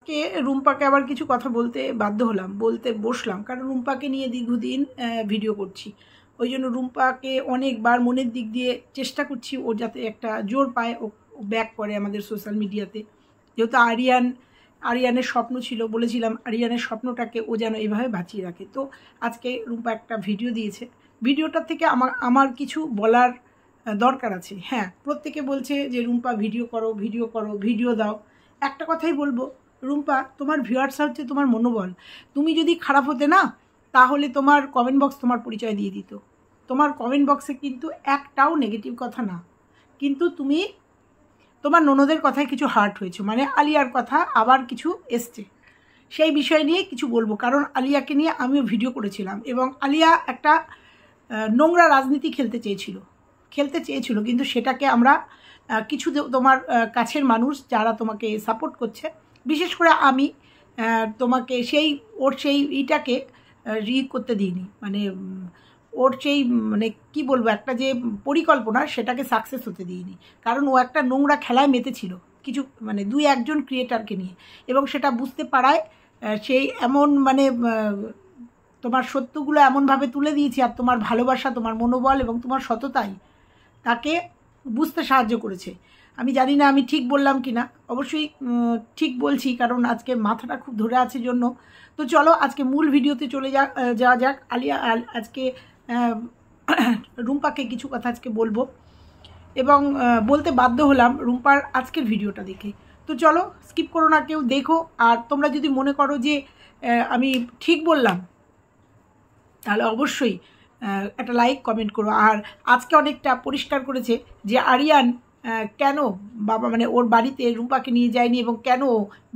আজকে রুম্পাকে আবার কিছু কথা বলতে বাধ্য হলাম, বলতে বসলাম, কারণ রুম্পাকে নিয়ে দীর্ঘদিন ভিডিও করছি। ওই জন্য রুম্পাকে অনেকবার মনের দিক দিয়ে চেষ্টা করছি ও যাতে একটা জোর পায়, ও ব্যাক করে আমাদের সোশ্যাল মিডিয়াতে। যেহেতু আরিয়ানের স্বপ্ন ছিল, বলেছিলাম আরিয়ানের স্বপ্নটাকে ও যেন এভাবে বাঁচিয়ে রাখে। তো আজকে রুম্পা একটা ভিডিও দিয়েছে, ভিডিওটার থেকে আমার কিছু বলার দরকার আছে। হ্যাঁ, প্রত্যেকে বলছে যে রুম্পা ভিডিও করো, ভিডিও দাও। একটা কথাই বলবো, রুম্পা, তোমার ভিউয়ার্স হচ্ছে তোমার মনোবল। তুমি যদি খারাপ হতে না, তাহলে তোমার কমেন্ট বক্স তোমার পরিচয় দিয়ে দিত। তোমার কমেন্ট বক্সে কিন্তু একটাও নেগেটিভ কথা না, কিন্তু তুমি তোমার ননদের কথায় কিছু হার্ট হয়েছে, মানে আলিয়ার কথা আবার কিছু এসছে, সেই বিষয় নিয়ে কিছু বলবো। কারণ আলিয়াকে নিয়ে আমিও ভিডিও করেছিলাম, এবং আলিয়া একটা নোংরা রাজনীতি খেলতে চেয়েছিল, কিন্তু সেটাকে আমরা কিছু তোমার কাছের মানুষ যারা তোমাকে সাপোর্ট করছে, বিশেষ করে আমি তোমাকে ওর সেই ইটাকে করতে দিইনি, মানে ওর সেই মানে কি বলবো, একটা যে পরিকল্পনা সেটাকে সাকসেস হতে দিইনি। কারণ ও একটা নোংরা খেলায় মেতেছিল কিছু, মানে 2-1 ক্রিয়েটারকে নিয়ে, এবং সেটা বুঝতে পারায় সেই এমন মানে তোমার সত্যগুলো এমনভাবে তুলে দিয়েছি, আর তোমার ভালোবাসা, তোমার মনোবল এবং তোমার সততাই তাকে বুঝতে সাহায্য করেছে। আমি জানি না আমি ঠিক বললাম কি না, অবশ্যই ঠিক বলছি, কারণ আজকে মাথাটা খুব ধরে আছে জন্য। তো চলো আজকে মূল ভিডিওতে যাওয়া যাক। আলিয়া আজকে রুম্পাকে কিছু কথা আজকে বলবো, এবং বলতে বাধ্য হলাম রুম্পার আজকের ভিডিওটা দেখে। তো চলো, স্কিপ করো না কেউ, দেখো। আর তোমরা যদি মনে করো যে আমি ঠিক বললাম, তাহলে অবশ্যই একটা লাইক কমেন্ট করো। আর আজকে অনেকটা পরিষ্কার করেছে যে আরিয়ান কেন বাবা মানে ওর বাড়িতে রুম্পাকে নিয়ে যায়নি, এবং কেন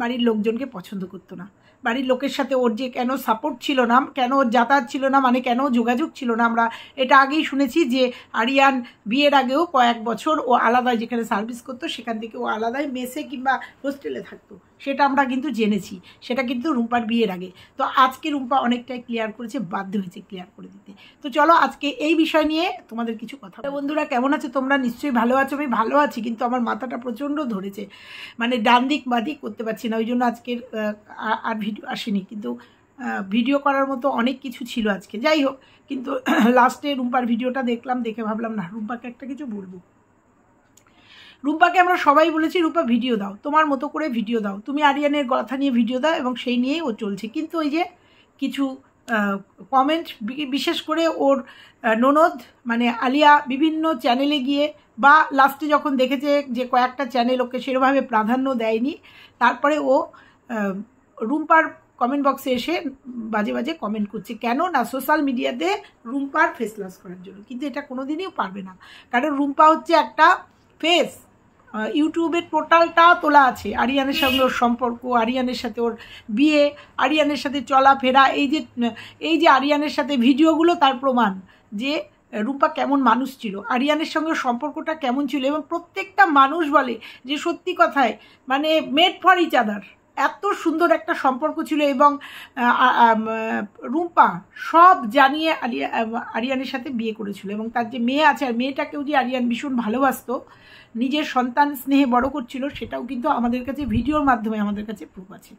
বাড়ির লোকজনকে পছন্দ করতো না, বাড়ির লোকের সাথে ওর যে কেন সাপোর্ট ছিল না, কেন ওর যাতায়াত ছিল না, মানে কেন যোগাযোগ ছিল না। আমরা এটা আগেই শুনেছি যে আরিয়ান বিয়ের আগেও কয়েক বছর ও আলাদায় যেখানে সার্ভিস করতো সেখান থেকে ও আলাদায় মেসে কিংবা হোস্টেলে থাকতো, সেটা আমরা কিন্তু জেনেছি, সেটা কিন্তু রুম্পার বিয়ের আগে। তো আজকে রুম্পা অনেকটাই ক্লিয়ার করেছে, বাধ্য হয়েছে ক্লিয়ার করে দিতে। তো চলো আজকে এই বিষয় নিয়ে তোমাদের কিছু কথা। বন্ধুরা কেমন আছো তোমরা? নিশ্চয়ই ভালো আছো। আমি ভালো আছি, কিন্তু আমার মাথাটা প্রচণ্ড ধরেছে, মানে ডান দিক বাঁ দিক করতে পারছি না, ওই জন্য আজকের আর ভিডিও আসেনি। কিন্তু ভিডিও করার মতো অনেক কিছু ছিল আজকে, যাই হোক। কিন্তু লাস্টে রুম্পার ভিডিওটা দেখলাম, দেখে ভাবলাম না, রুম্পাকে একটা কিছু বলবো। রুম্পাকে আমরা সবাই বলেছি, রুম্পা ভিডিও দাও, তোমার মতো করে ভিডিও দাও, তুমি আরিয়ানের কথা নিয়ে ভিডিও দাও, এবং সেই নিয়েই ও চলছে। কিন্তু ওই যে কিছু কমেন্ট, বিশেষ করে ওর ননদ মানে আলিয়া বিভিন্ন চ্যানেলে গিয়ে, বা লাস্টে যখন দেখেছে যে কয়েকটা চ্যানেল ওকে সেরকমভাবে প্রাধান্য দেয়নি, তারপরে ও রুম্পার কমেন্ট বক্সে এসে বাজে বাজে কমেন্ট করছে। কেন না, সোশ্যাল মিডিয়াতে রুম্পার ফেস লস করার জন্য। কিন্তু এটা কোনোদিনই পারবে না, কারণ রুম্পা হচ্ছে একটা ফেস। ইউটিউবের টোটালটা তোলা আছে, আরিয়ানের সঙ্গে ওর সম্পর্ক, আরিয়ানের সাথে ওর বিয়ে, আরিয়ানের সাথে চলাফেরা, এই যে আরিয়ানের সাথে ভিডিওগুলো তার প্রমাণ যে রুম্পা কেমন মানুষ ছিল, আরিয়ানের সঙ্গে সম্পর্কটা কেমন ছিল। এবং প্রত্যেকটা মানুষ বলে যে সত্যি কথায় মানে মেড ফর ইচ আদার, এত সুন্দর একটা সম্পর্ক ছিল। এবং রুম্পা সব জানিয়ে আরিয়ানের সাথে বিয়ে করেছিল, এবং তার যে মেয়ে আছে, আর মেয়েটাকেও যে আরিয়ান ভীষণ ভালোবাসতো, নিজের সন্তান স্নেহে বড় করছিল, সেটাও কিন্তু আমাদের কাছে ভিডিওর মাধ্যমে আমাদের কাছে প্রুফ আছে।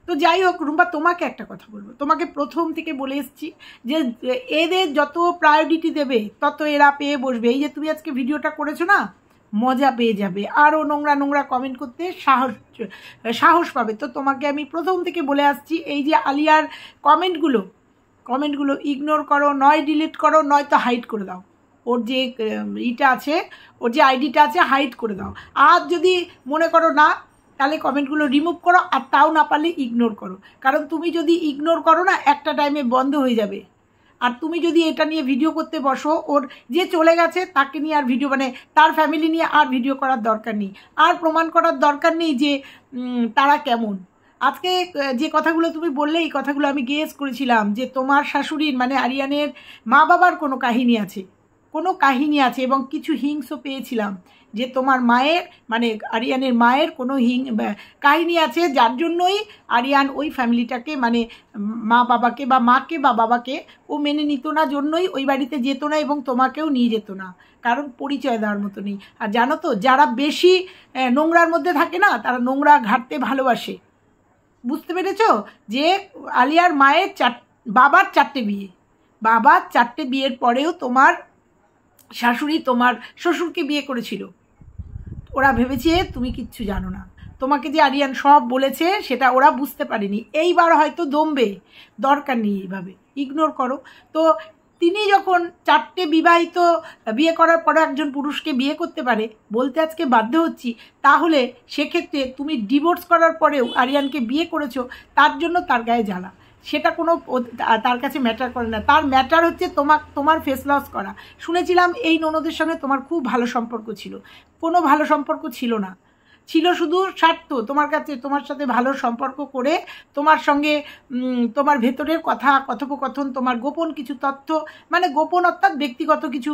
তো যাই হোক রুম্পা, তোমাকে একটা কথা বলবো, তোমাকে প্রথম থেকে বলে এসেছি যে এদের যত প্রায়োরিটি দেবে তত এরা পেয়ে বসবে। এই যে তুমি আজকে ভিডিওটা করেছো না, মজা পেয়ে যাবে, আরও নোংরা নোংরা কমেন্ট করতে সাহস পাবে। তো তোমাকে আমি প্রথম থেকে বলে আসছি, এই যে আলিয়ার কমেন্টগুলো ইগনোর করো, নয় ডিলিট করো, নয়তো হাইড করে দাও। ওর যে আছে, ওর যে আইডিটা আছে, হাইড করে দাও। আর যদি মনে করো না, তাহলে কমেন্টগুলো রিমুভ করো, আর তাও না পারলে ইগনোর করো। কারণ তুমি যদি ইগনোর করো না, একটা টাইমে বন্ধ হয়ে যাবে। আর তুমি যদি এটা নিয়ে ভিডিও করতে বসো, ওর যে চলে গেছে তাকে নিয়ে আর ভিডিও, মানে তার ফ্যামিলি নিয়ে আর ভিডিও করার দরকার নেই, আর প্রমাণ করার দরকার নেই যে তারা কেমন। আজকে যে কথাগুলো তুমি বললে, এই কথাগুলো আমি গেস করেছিলাম যে তোমার শাশুড়ির মানে আরিয়ানের মা বাবার কোনো কাহিনী আছে, এবং কিছু হিংসও পেয়েছিলাম যে তোমার মায়ের মানে আরিয়ানের মায়ের কোনো কাহিনী আছে, যার জন্যই আরিয়ান ওই ফ্যামিলিটাকে মানে মা বাবাকে বা মাকে বা বাবাকে ও মেনে নিত না, জন্যই ওই বাড়িতে যেত না, এবং তোমাকেও নিয়ে যেত না, কারণ পরিচয় দেওয়ার মতো নেই। আর জানো তো, যারা বেশি নোংরার মধ্যে থাকে না, তারা নোংরা ঘাঁটতে ভালোবাসে। বুঝতে পেরেছ? যে আলিয়ার মায়ের বাবার 4টে বিয়ে, বাবার 4টে বিয়ের পরেও তোমার শাশুড়ি তোমার শ্বশুরকে বিয়ে করেছিল। ওরা ভেবেছে তুমি কিচ্ছু জানো না, তোমাকে যে আরিয়ান সব বলেছে সেটা ওরা বুঝতে পারেনি। এইবার হয়তো দমবে, দরকার নেই এইভাবে, ইগনোর করো। তো তিনি যখন 4টে বিবাহিত বিয়ে করার পরে একজন পুরুষকে বিয়ে করতে পারে বলতে আজকে বাধ্য হচ্ছি, তাহলে সেক্ষেত্রে তুমি ডিভোর্স করার পরেও আরিয়ানকে বিয়ে করেছো, তার জন্য তার গায়ে জ্বালা, সেটা কোনো তার কাছে ম্যাটার করে না। তার ম্যাটার হচ্ছে তোমার ফেস লস করা। শুনেছিলাম এই ননদের সঙ্গে তোমার খুব ভালো সম্পর্ক ছিল, কোনো ভালো সম্পর্ক ছিল না, ছিল শুধু স্বার্থ। তোমার কাছে তোমার সাথে ভালো সম্পর্ক করে তোমার সঙ্গে তোমার ভেতরের কথা কথোপকথন, তোমার গোপন কিছু তথ্য, মানে গোপন অর্থাৎ ব্যক্তিগত কিছু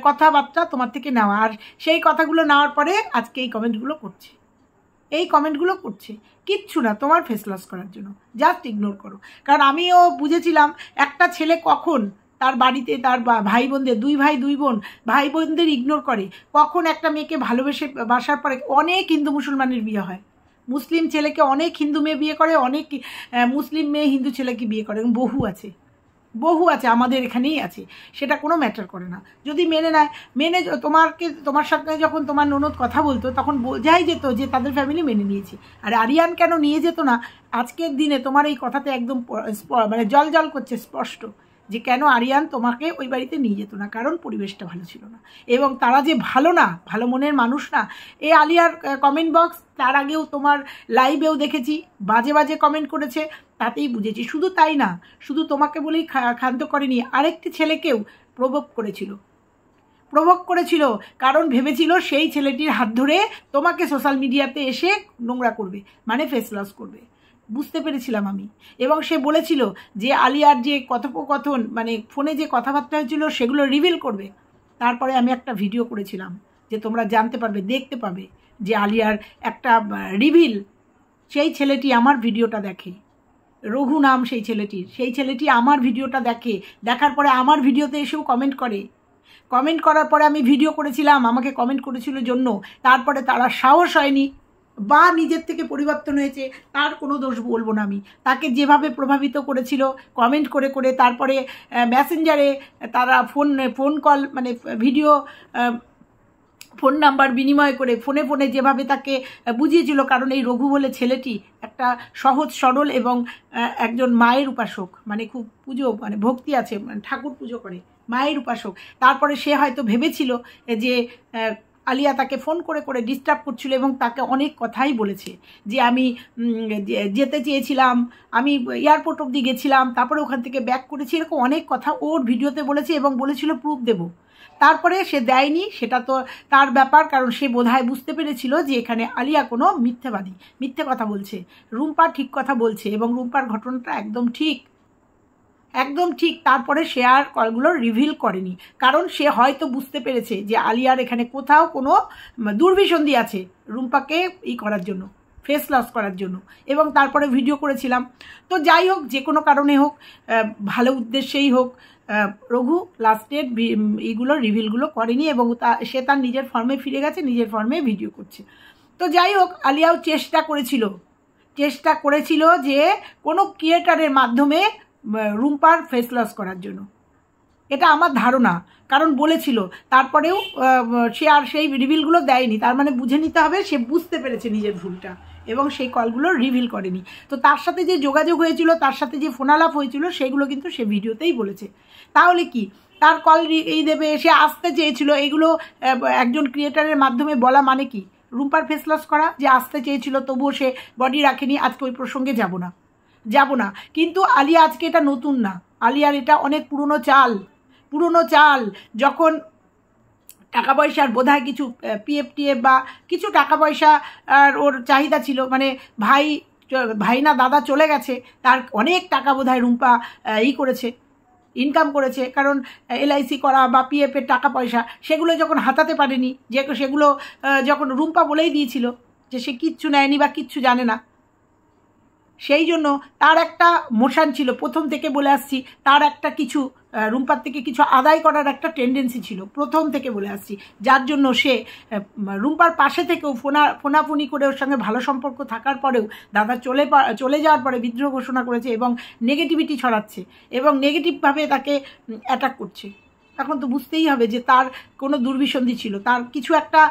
কথাবার্তা তোমার থেকে নেওয়া, আর সেই কথাগুলো নেওয়ার পরে আজকে এই কমেন্টগুলো করছে, কিচ্ছু না, তোমার ফেস লস করার জন্য। জাস্ট ইগনোর করো। কারণ আমিও বুঝেছিলাম একটা ছেলে কখন তার বাড়িতে তার ভাই বোনদের, 2 ভাই 2 বোন, ভাই বোনদের ইগনোর করে, কখন একটা মেয়েকে ভালোবেসে বাসার পরে অনেক হিন্দু মুসলমানের বিয়ে হয়, মুসলিম ছেলেকে অনেক হিন্দু মেয়ে বিয়ে করে, অনেক মুসলিম মেয়ে হিন্দু ছেলেকে বিয়ে করে, বহু আছে, আমাদের এখানেই আছে, সেটা কোনো ম্যাটার করে না। যদি মেনে নেয়, তোমার সাথে যখন তোমার ননদ কথা বলতো তখন বোঝাই যেত যে তাদের ফ্যামিলি মেনে নিয়েছে। আর আরিয়ান কেন নিয়ে যেত না, আজকের দিনে তোমার এই কথাতে একদম মানে জল করছে স্পষ্ট যে কেন আরিয়ান তোমাকে ওই বাড়িতে নিয়ে যেত না, কারণ পরিবেশটা ভালো ছিল না, এবং তারা যে ভালো মনের মানুষ না। এই আলিয়ার কমেন্ট বক্স তার আগেও তোমার লাইভেও দেখেছি, বাজে কমেন্ট করেছে, তাতেই বুঝেছি। শুধু তাই না, শুধু তোমাকে বলেই ক্ষান্ত করেনি, আরেকটি ছেলেকেও প্রভোগ করেছিল, কারণ ভেবেছিল সেই ছেলেটির হাত ধরে তোমাকে সোশ্যাল মিডিয়াতে এসে নোংরা করবে, মানে ফেস লস করবে। বুঝতে পেরেছিলাম আমি। এবং সে বলেছিল যে আলিয়ার যে কথোপকথন, মানে ফোনে যে কথাবার্তা হয়েছিল সেগুলো রিভিল করবে। তারপরে আমি একটা ভিডিও করেছিলাম যে তোমরা জানতে পারবে, দেখতে পাবে যে আলিয়ার একটা রিভিল। সেই ছেলেটি আমার ভিডিওটা দেখে, রঘু নাম সেই ছেলেটি আমার ভিডিওটা দেখার পরে আমার ভিডিওতে এসেও কমেন্ট করার পরে আমি ভিডিও করেছিলাম, আমাকে কমেন্ট করেছিল জন্য তারপরে তারা সাহস হয়নি বা নিজের থেকে পরিবর্তন হয়েছে, তার কোনো দোষ বলবো না আমি। তাকে যেভাবে প্রভাবিত করেছিল কমেন্ট করে, তারপরে মেসেঞ্জারে তারা ফোন কল, মানে ভিডিও ফোন নাম্বার বিনিময় করে ফোনে যেভাবে তাকে বুঝিয়েছিল, কারণ এই রঘু বলে ছেলেটি একটা সহজ সরল এবং একজন মায়ের উপাসক, মানে খুব পুজো, মানে ভক্তি আছে, মানে ঠাকুর পুজো করে, মায়ের উপাসক। তারপরে সে হয়তো ভেবেছিল যে আলিয়া তাকে ফোন করে ডিস্টার্ব করছিল এবং তাকে অনেক কথাই বলেছে যে আমি যেতে চেয়েছিলাম, আমি এয়ারপোর্ট অবধি গেছিলাম, তারপরে ওখান থেকে ব্যাক করেছি, এরকম অনেক কথা ওর ভিডিওতে বলেছে এবং বলেছিল প্রুফ দেব। তারপরে সে দেয়নি, সেটা তো তার ব্যাপার, কারণ সে বোধহয় বুঝতে পেরেছিল যে এখানে আলিয়া কোনো মিথ্যে কথা বলছে, রুম্পা ঠিক কথা বলছে এবং রুম্পার ঘটনাটা একদম ঠিক। তারপরে সে আর কলগুলো রিভিল করেনি, কারণ সে হয়তো বুঝতে পেরেছে যে আলিয়ার এখানে কোথাও কোনো দুর্বিসন্ধি আছে রুম্পাকে করার জন্য, ফেস লস করার জন্য, এবং তারপরে ভিডিও করেছিলাম। তো যাই হোক, যে কোনো কারণে হোক, ভালো উদ্দেশ্যেই হোক, রঘু লাস্টের এইগুলো রিভিলগুলো করেনি এবং সে তার নিজের ফর্মে ফিরে গেছে, নিজের ফর্মে ভিডিও করছে। তো যাই হোক, আলিয়াও চেষ্টা করেছিল যে কোনো ক্রিয়েটারের মাধ্যমে রুম্পার ফেস লস করার জন্য, এটা আমার ধারণা, কারণ বলেছিল। তারপরেও সে আর সেই রিভিলগুলো দেয়নি, তার মানে বুঝে নিতে হবে সে বুঝতে পেরেছে নিজের ভুলটা এবং সেই কলগুলো রিভিল করেনি। তো তার সাথে যে যোগাযোগ হয়েছিল, তার সাথে যে ফোনালাপ হয়েছিল, সেগুলো কিন্তু সে ভিডিওতেই বলেছে। তাহলে কি তার কল দেবে, সে আসতে চেয়েছিল, এগুলো একজন ক্রিয়েটারের মাধ্যমে বলা মানে কি রুম্পার ফেস লস করা? যে আসতে চেয়েছিল তবুও সে বডি রাখেনি। আজকে ওই প্রসঙ্গে যাব না, কিন্তু আলিয়া আজকে এটা নতুন না, আলিয়ার এটা অনেক পুরনো চাল। যখন টাকা পয়সার বোধহয় কিছু পিএফ বা কিছু টাকা পয়সা আর ওর চাহিদা ছিল, মানে ভাই না দাদা চলে গেছে, তার অনেক টাকা বোধহয় রুম্পা ইনকাম করেছে, কারণ LIC করা বা পিএফের টাকা পয়সা সেগুলো যখন হাতাতে পারেনি, সেগুলো যখন রুম্পা বলেই দিয়েছিল যে সে কিচ্ছু নেয়নি বা কিচ্ছু জানে না, সেই জন্য তার একটা মোশন ছিল, প্রথম থেকে বলে আসছি, তার একটা কিছু রুম্পার থেকে কিছু আদায় করার একটা টেন্ডেন্সি ছিল, প্রথম থেকে বলে আসছি, যার জন্য সে রুম্পার পাশে থেকেও ফোনাফুনি করে ওর সঙ্গে ভালো সম্পর্ক থাকার পরেও দাদা চলে যাওয়ার পরে বিদ্রোহ ঘোষণা করেছে এবং নেগেটিভিটি ছড়াচ্ছে এবং নেগেটিভভাবে তাকে অ্যাটাক করছে। এখন তো বুঝতেই হবে যে তার কোনো দুর্বিসন্ধি ছিল, তার কিছু একটা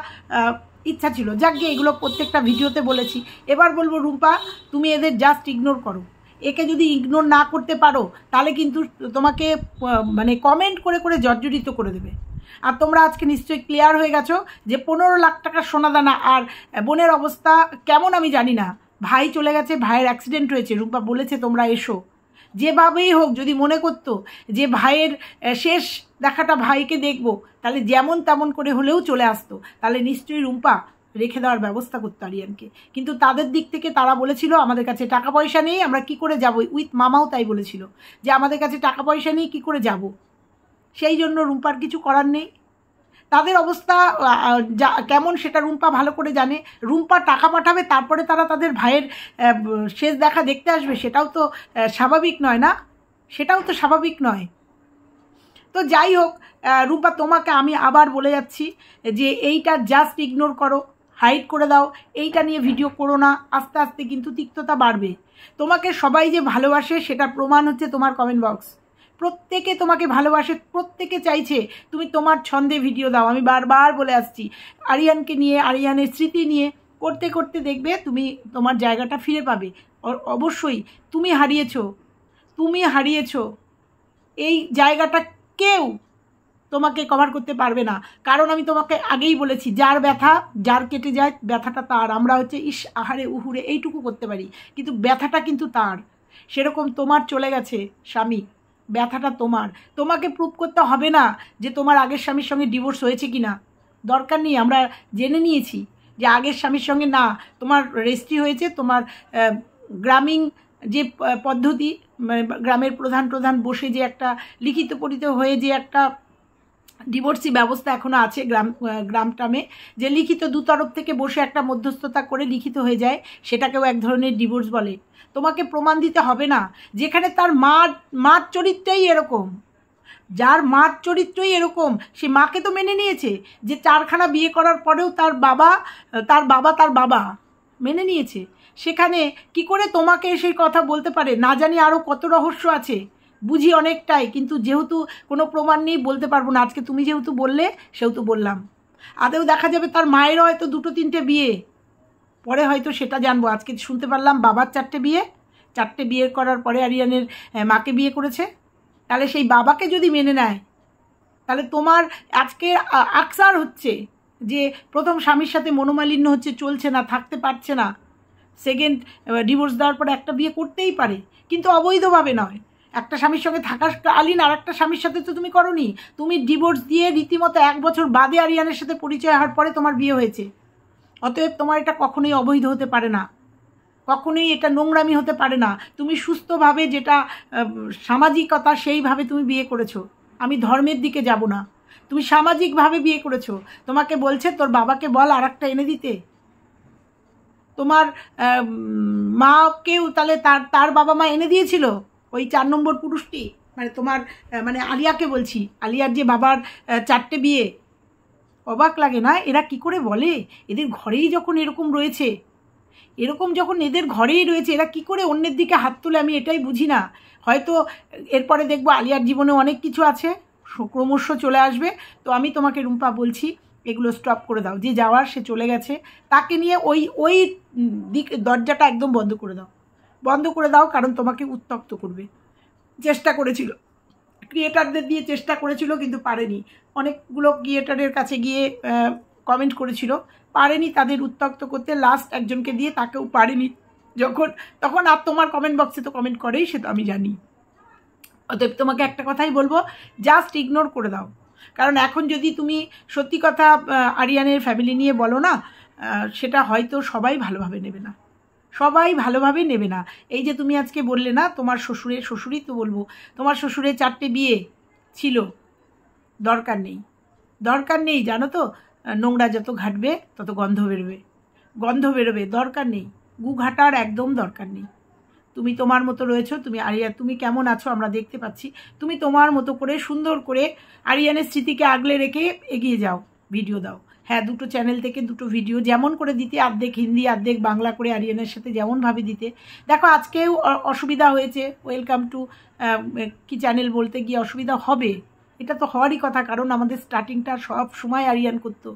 ইচ্ছা ছিল। যাক গিয়ে এগুলো প্রত্যেকটা ভিডিওতে বলেছি। এবার বলবো রুম্পা, তুমি এদের জাস্ট ইগনোর করো। একে যদি ইগনোর না করতে পারো তাহলে কিন্তু তোমাকে মানে কমেন্ট করে করে জর্জরিত করে দেবে। আর তোমরা আজকে নিশ্চয়ই ক্লিয়ার হয়ে গেছো যে 15 লাখ টাকার সোনাদানা আর বোনের অবস্থা কেমন আমি জানি না। ভাই চলে গেছে, ভাইয়ের অ্যাক্সিডেন্ট হয়েছে, রুম্পা বলেছে তোমরা এসো। যেভাবেই হোক যদি মনে করতো যে ভাইয়ের শেষ দেখাটা ভাইকে দেখবো, তাহলে যেমন তেমন করে হলেও চলে আসতো, তাহলে নিশ্চয়ই রুম্পা রেখে দেওয়ার ব্যবস্থা করতো আরিয়ানকে। কিন্তু তাদের দিক থেকে তারা বলেছিল আমাদের কাছে টাকা পয়সা নেই, আমরা কি করে যাব। উইথ মামাও তাই বলেছিল যে আমাদের কাছে টাকা পয়সা নেই, কি করে যাব। সেই জন্য রুম্পার কিছু করার নেই। তাদের অবস্থা কেমন সেটা রুম্পা ভালো করে জানে। রুম্পা টাকা পাঠাবে, তারপরে তারা তাদের ভাইয়ের শেষ দেখা দেখতে আসবে, সেটাও তো স্বাভাবিক নয় না, সেটাও তো স্বাভাবিক নয়। তো যাই হোক রুম্পা, তোমাকে আমি আবার বলে যাচ্ছি যে এইটা জাস্ট ইগনোর করো, হাইড করে দাও, এইটা নিয়ে ভিডিও করো না। আস্তে আস্তে কিন্তু তিক্ততা বাড়বে। তোমাকে সবাই যে ভালোবাসে সেটা প্রমাণ হচ্ছে তোমার কমেন্ট বক্স। প্রত্যেকে তোমাকে ভালোবাসে, প্রত্যেকে চাইছে তুমি তোমার ছন্দে ভিডিও দাও। আমি বারবার বলে আসছি, আরিয়ানকে নিয়ে, আরিয়ানের স্মৃতি নিয়ে করতে করতে দেখবে তুমি তোমার জায়গাটা ফিরে পাবে। অবশ্যই তুমি হারিয়েছো এই জায়গাটা কেউ তোমাকে কভার করতে পারবে না। কারণ আমি তোমাকে আগেই বলেছি, যার ব্যথা যার কেটে যায় ব্যথাটা তার। আমরা হচ্ছে ইস আহারে উহুরে এইটুকু করতে পারি, কিন্তু ব্যথাটা কিন্তু তার। সেরকম তোমার চলে গেছে স্বামী, ব্যথাটা তোমার। তোমাকে প্রুভ করতে হবে না যে তোমার আগের স্বামীর সঙ্গে ডিভোর্স হয়েছে কি না, দরকার নেই। আমরা জেনে নিয়েছি যে আগের স্বামীর সঙ্গে না, তোমার রেজিস্ট্রি হয়েছে। তোমার গ্রামীণ যে পদ্ধতি, মানে গ্রামের প্রধান বসে যে একটা লিখিত পরিত হয়ে যে একটা ডিভোর্সি ব্যবস্থা এখনও আছে গ্রামটামে, যে লিখিত দুতরফ থেকে বসে একটা মধ্যস্থতা করে লিখিত হয়ে যায়, সেটাকেও এক ধরনের ডিভোর্স বলে। তোমাকে প্রমাণ দিতে হবে না। যেখানে তার মার চরিত্রই এরকম, যার মার চরিত্রই এরকম, সে মাকে তো মেনে নিয়েছে যে 4খানা বিয়ে করার পরেও তার বাবা মেনে নিয়েছে। সেখানে কি করে তোমাকে সেই কথা বলতে পারে? না জানি আরও কত রহস্য আছে, বুঝি অনেকটাই, কিন্তু যেহেতু কোনো প্রমাণ নেই বলতে পারবো না। আজকে তুমি যেহেতু বললে সেহেতু বললাম। আদেও দেখা যাবে তার মায়েরও হয়তো 2-3টে বিয়ে, পরে হয়তো সেটা জানবো। আজকে শুনতে পারলাম বাবার 4টে বিয়ে করার পরে আরিয়ানের মাকে বিয়ে করেছে। তাহলে সেই বাবাকে যদি মেনে নেয়, তাহলে তোমার আজকে আকসার হচ্ছে যে প্রথম স্বামীর সাথে মনোমালিন্য হচ্ছে, চলছে না, থাকতে পারছে না, সেকেন্ড ডিভোর্স দেওয়ার পরে একটা বিয়ে করতেই পারে, কিন্তু অবৈধভাবে নয়। একটা স্বামীর সঙ্গে থাকার কালীন আর একটা স্বামীর সাথে তো তুমি করোনি, তুমি ডিভোর্স দিয়ে রীতিমতো 1 বছর বাদে আরিয়ানের সাথে পরিচয় হওয়ার পরে তোমার বিয়ে হয়েছে। অতএব তোমার এটা কখনোই অবৈধ হতে পারে না, কখনোই এটা নোংরামি হতে পারে না। তুমি সুস্থভাবে যেটা সামাজিকতা, সেইভাবে তুমি বিয়ে করেছো। আমি ধর্মের দিকে যাব না, তুমি সামাজিকভাবে বিয়ে করেছো। তোমাকে বলছে তোর বাবাকে বল আর একটা এনে দিতে। তোমার মাকেও তাহলে তার বাবা মা এনে দিয়েছিল ওই 4 নম্বর পুরুষটি, মানে তোমার মানে আলিয়াকে বলছি, আলিয়ার যে বাবার 4টে বিয়ে। অবাক লাগে না? এরা কি করে বলে? এদের ঘরেই যখন এরকম রয়েছে, এদের ঘরেই রয়েছে, এরা কি করে অন্যের দিকে হাত তুলে? আমি এটাই বুঝি না। হয়তো এরপরে দেখবো আলিয়ার জীবনে অনেক কিছু আছে, ক্রমশ চলে আসবে। তো আমি তোমাকে রুম্পা বলছি, এগুলো স্টপ করে দাও। যে যাওয়ার সে চলে গেছে, তাকে নিয়ে ওই দিক দরজাটা একদম বন্ধ করে দাও। কারণ তোমাকে উত্তক্ত করবে। চেষ্টা করেছিল, ক্রিয়েটারদের দিয়ে চেষ্টা করেছিল, কিন্তু পারেনি। অনেকগুলো ক্রিয়েটারের কাছে গিয়ে কমেন্ট করেছিল, পারেনি তাদের উত্তক্ত করতে। লাস্ট একজনকে দিয়ে, তাকেও পারেনি তখন আর তোমার কমেন্ট বক্সে তো কমেন্ট করেই, সে তো আমি জানি। অতএব তোমাকে একটা কথাই বলবো, জাস্ট ইগনোর করে দাও। কারণ এখন যদি তুমি সত্যি কথা আরিয়ানের ফ্যামিলি নিয়ে বলো না, সেটা হয়তো সবাই ভালোভাবে নেবে না। এই যে তুমি আজকে বললে না তোমার শ্বশুরই তো বলবো, তোমার শ্বশুরের 4টে বিয়ে ছিল, দরকার নেই জানো তো। নোংরা যত ঘাটবে তত গন্ধ বেরোবে, দরকার নেই। গু ঘাটার একদম দরকার নেই। তুমি তোমার মতো রয়েছো, তুমি আরিয়ান, তুমি কেমন আছো আমরা দেখতে পাচ্ছি। তুমি তোমার মতো করে সুন্দর করে আরিয়ানের স্মৃতিকে আগলে রেখে এগিয়ে যাও, ভিডিও দাও। হ্যাঁ, দুটো চ্যানেল থেকে দুটো ভিডিও যেমন করে দিতে, অর্ধেক হিন্দি অর্ধেক বাংলা করে আরিয়ানের সাথে যেমনভাবে দিতে। দেখো আজকেও অসুবিধা হয়েছে, ওয়েলকাম টু কি চ্যানেল বলতে গিয়ে অসুবিধা হবে, এটা তো হওয়ারই কথা, কারণ আমাদের স্টার্টিংটা সব সময় আরিয়ান করতো,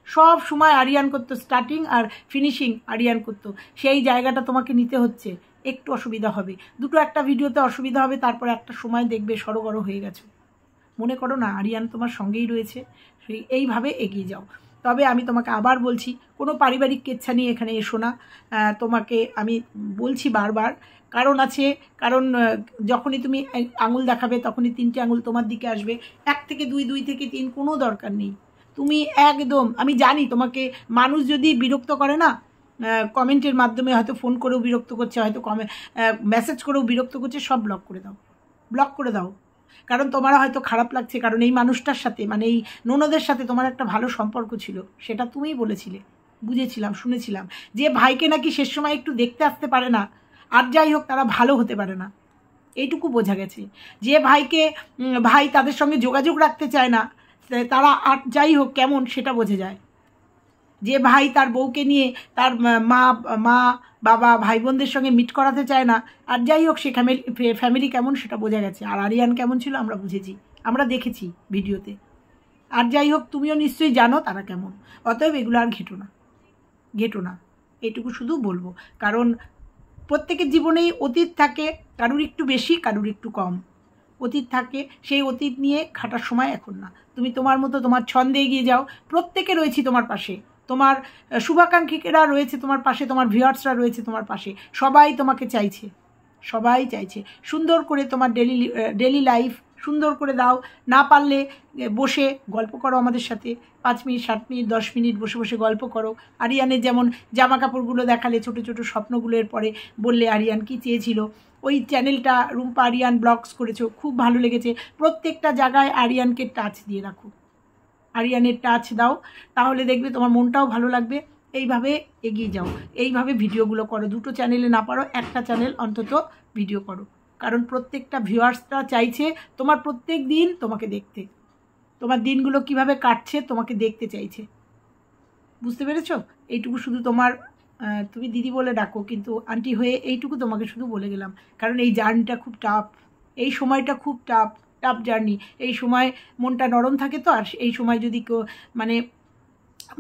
সব সময় আরিয়ান করতো, স্টার্টিং আর ফিনিশিং আরিয়ান করতো। সেই জায়গাটা তোমাকে নিতে হচ্ছে, একটু অসুবিধা হবে, দুটো একটা ভিডিওতে অসুবিধা হবে, তারপর একটা সময় দেখবে সড়গড় হয়ে গেছে। মনে করো না আরিয়ান তোমার সঙ্গেই রয়েছে, সেই এইভাবে এগিয়ে যাও। তবে আমি তোমাকে আবার বলছি, কোনো পারিবারিক কেচ্ছা নিয়ে এখানে এসো না। তোমাকে আমি বলছি বারবার, কারণ আছে, কারণ যখনই তুমি আঙুল দেখাবে তখনই 3টে আঙুল তোমার দিকে আসবে, 1 থেকে 2, 2 থেকে 3, কোনো দরকার নেই। তুমি একদম, আমি জানি তোমাকে মানুষ যদি বিরক্ত করে না, কমেন্টের মাধ্যমে হয়তো ফোন করেও বিরক্ত করছে, হয়তো মেসেজ করেও বিরক্ত করছে, সব ব্লক করে দাও, ব্লক করে দাও। কারণ তোমার হয়তো খারাপ লাগছে, কারণ এই মানুষটার সাথে, মানে এই ননদের সাথে তোমার একটা ভালো সম্পর্ক ছিল, সেটা তুমিই বলেছিলে, বুঝেছিলাম, শুনেছিলাম। যে ভাইকে নাকি শেষ সময় একটু দেখতে আসতে পারে না, আর যাই হোক তারা ভালো হতে পারে না, এইটুকু বোঝা গেছে। যে ভাইকে ভাই তাদের সঙ্গে যোগাযোগ রাখতে চায় না, তারা আর যাই হোক কেমন সেটা বোঝা যায়। যে ভাই তার বউকে নিয়ে তার মা বাবা ভাই বোনদের সঙ্গে মিট করাতে চায় না, আর যাই হোক সে ফ্যামিলি কেমন সেটা বোঝা গেছে। আর আরিয়ান কেমন ছিল আমরা বুঝেছি, আমরা দেখেছি ভিডিওতে। আর যাই হোক তুমিও নিশ্চয়ই জানো তারা কেমন। অতএব এগুলো আর ঘেটো না, এইটুকু শুধু বলবো। কারণ প্রত্যেকের জীবনেই অতীত থাকে, কারুর একটু বেশি কারুর একটু কম অতীত থাকে, সেই অতীত নিয়ে ঘাটার সময় এখন না। তুমি তোমার মতো তোমার ছন্দে এগিয়ে যাও, প্রত্যেকে রয়েছি তোমার পাশে, তোমার শুভাকাঙ্ক্ষীরা রয়েছে তোমার পাশে, তোমার ভিউয়ার্সরা রয়েছে তোমার পাশে, সবাই তোমাকে চাইছে, সবাই চাইছে সুন্দর করে তোমার ডেলি লাইফ সুন্দর করে দাও। না পারলে বসে গল্প করো আমাদের সাথে, 5 মিনিট 7 মিনিট 10 মিনিট বসে বসে গল্প করো। আরিয়ানের যেমন জামা কাপড়গুলো দেখালে, ছোটো ছোটো স্বপ্নগুলোর পরে বললে আরিয়ান কী চেয়েছিল, ওই চ্যানেলটা রুম্পা আরিয়ান ব্লগস করেছো, খুব ভালো লেগেছে। প্রত্যেকটা জায়গায় আরিয়ানকে টাচ দিয়ে রাখো, আরিয়ানের টাচ দাও, তাহলে দেখবে তোমার মনটাও ভালো লাগবে। এইভাবে এগিয়ে যাও, এইভাবে ভিডিওগুলো করো। দুটো চ্যানেলে না পারো একটা চ্যানেল অন্তত ভিডিও করো, কারণ প্রত্যেকটা ভিউয়ার্সরা চাইছে তোমার প্রত্যেক দিন তোমাকে দেখতে, তোমার দিনগুলো কিভাবে কাটছে তোমাকে দেখতে চাইছে। বুঝতে পেরেছো? এইটুকু শুধু তোমার, তুমি দিদি বলে ডাকো কিন্তু আন্টি হয়ে এইটুকু তোমাকে শুধু বলে গেলাম। কারণ এই জার্নিটা খুব টাফ, এই সময়টা খুব টাফ জার্নি। এই সময় মনটা নরম থাকে তো, আর এই সময় যদি কেউ মানে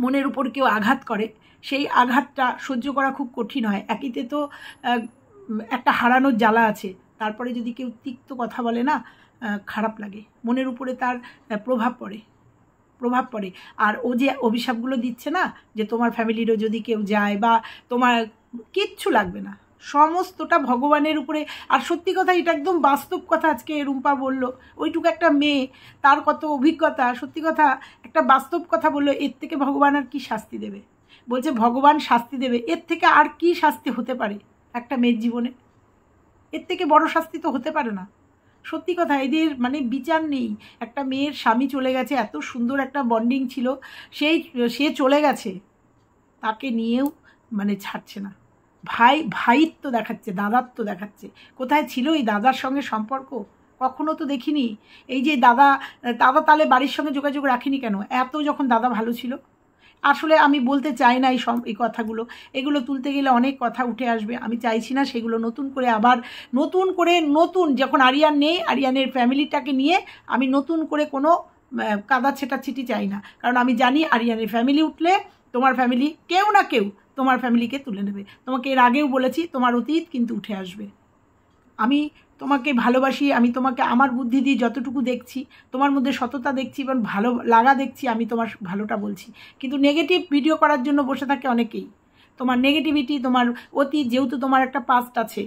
মনের উপর কেউ আঘাত করে, সেই আঘাতটা সহ্য করা খুব কঠিন হয়। একইতে তো একটা হারানোর জ্বালা আছে, তারপরে যদি কেউ তিক্ত কথা বলে না, খারাপ লাগে, মনের উপরে তার প্রভাব পড়ে। আর ও যে অভিশাপগুলো দিচ্ছে না, যে তোমার ফ্যামিলিরও যদি কেউ যায় বা তোমার কিচ্ছু লাগবে না, সমস্তটা ভগবানের উপরে। আর সত্যি কথা, এটা একদম বাস্তব কথা, আজকে রুম্পা বলল, ওইটুকু একটা মেয়ে, তার কত অভিজ্ঞতা, সত্যি কথা একটা বাস্তব কথা বললো। এর থেকে ভগবান আর কি শাস্তি দেবে? বলছে ভগবান শাস্তি দেবে, এর থেকে আর কি শাস্তি হতে পারে একটা মেয়ের জীবনে? এর থেকে বড় শাস্তি তো হতে পারে না। সত্যি কথা, এদের মানে বিচার নেই। একটা মেয়ের স্বামী চলে গেছে, এত সুন্দর একটা বন্ডিং ছিল, সে চলে গেছে, তাকে নিয়েও মানে ছাড়ছে না। ভাইত্ব দেখাচ্ছে, দাদাত্ব দেখাচ্ছে। কোথায় ছিল এই দাদার সঙ্গে সম্পর্ক? কখনো তো দেখিনি। এই যে দাদা তাহলে বাড়ির সঙ্গে যোগাযোগ রাখিনি কেন? এত যখন দাদা ভালো ছিল। আসলে আমি বলতে চাই না এই কথাগুলো, এগুলো তুলতে গেলে অনেক কথা উঠে আসবে। আমি চাইছি না সেগুলো নতুন করে যখন আরিয়ান নেই, আরিয়ানের ফ্যামিলিটাকে নিয়ে আমি নতুন করে কোনো কাদা ছেটাছিটি চাই না। কারণ আমি জানি আরিয়ানের ফ্যামিলি উঠলে তোমার ফ্যামিলি কেউ না কেউ তোমার ফ্যামিলিকে তুলে নেবে। তোমাকে এর আগেও বলেছি, তোমার অতীত কিন্তু উঠে আসবে। আমি তোমাকে ভালোবাসি, আমি তোমাকে আমার বুদ্ধি দিয়ে যতটুকু দেখছি, তোমার মধ্যে সততা দেখছি এবং ভালো লাগা দেখছি, আমি তোমার ভালোটা বলছি। কিন্তু নেগেটিভ ভিডিও করার জন্য বসে থাকে অনেকেই। তোমার নেগেটিভিটি, তোমার অতীত, যেহেতু তোমার একটা পাস্ট আছে,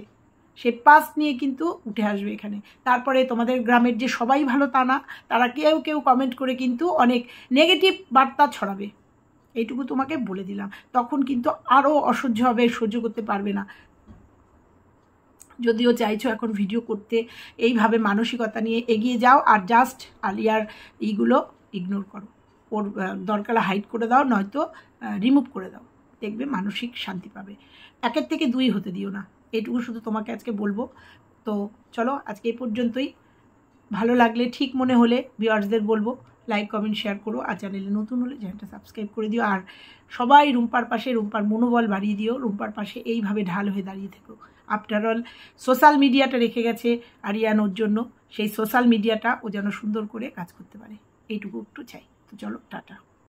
সেই পাস্ট নিয়ে কিন্তু উঠে আসবে এখানে। তারপরে তোমাদের গ্রামের যে সবাই ভালো তা না, তারা কেউ কমেন্ট করে কিন্তু অনেক নেগেটিভ বার্তা ছড়াবে। এইটুকু তোমাকে বলে দিলাম, তখন কিন্তু আরও অসহ্য হবে, সহ্য করতে পারবে না। যদিও চাইছো এখন ভিডিও করতে, এইভাবে মানসিকতা নিয়ে এগিয়ে যাও। আর জাস্ট আলিয়ার এইগুলো ইগনোর করো, ওর দরকার হাইড করে দাও, নয়তো রিমুভ করে দাও, দেখবে মানসিক শান্তি পাবে। 1 থেকে 2 হতে দিও না, এইটুকু শুধু তোমাকে আজকে বলবো। তো চলো আজকে এই পর্যন্তই। ভালো লাগলে, ঠিক মনে হলে ভিউয়ার্সদের বলবো লাইক কমেন্ট শেয়ার করো, আর চ্যানেলে নতুন হলে চ্যানেলটা সাবস্ক্রাইব করে দিও। আর সবাই রুম্পার পাশে, রুম্পার মনোবল বাড়িয়ে দিও, রুম্পার পাশে এইভাবে ঢাল হয়ে দাঁড়িয়ে থেকো। আফটার অল সোশ্যাল মিডিয়াটা রেখে গেছে আরিয়ান ওর জন্য, সেই সোশ্যাল মিডিয়াটা ও যেন সুন্দর করে কাজ করতে পারে, এইটুকু একটু চাই। তো চলো টাটা।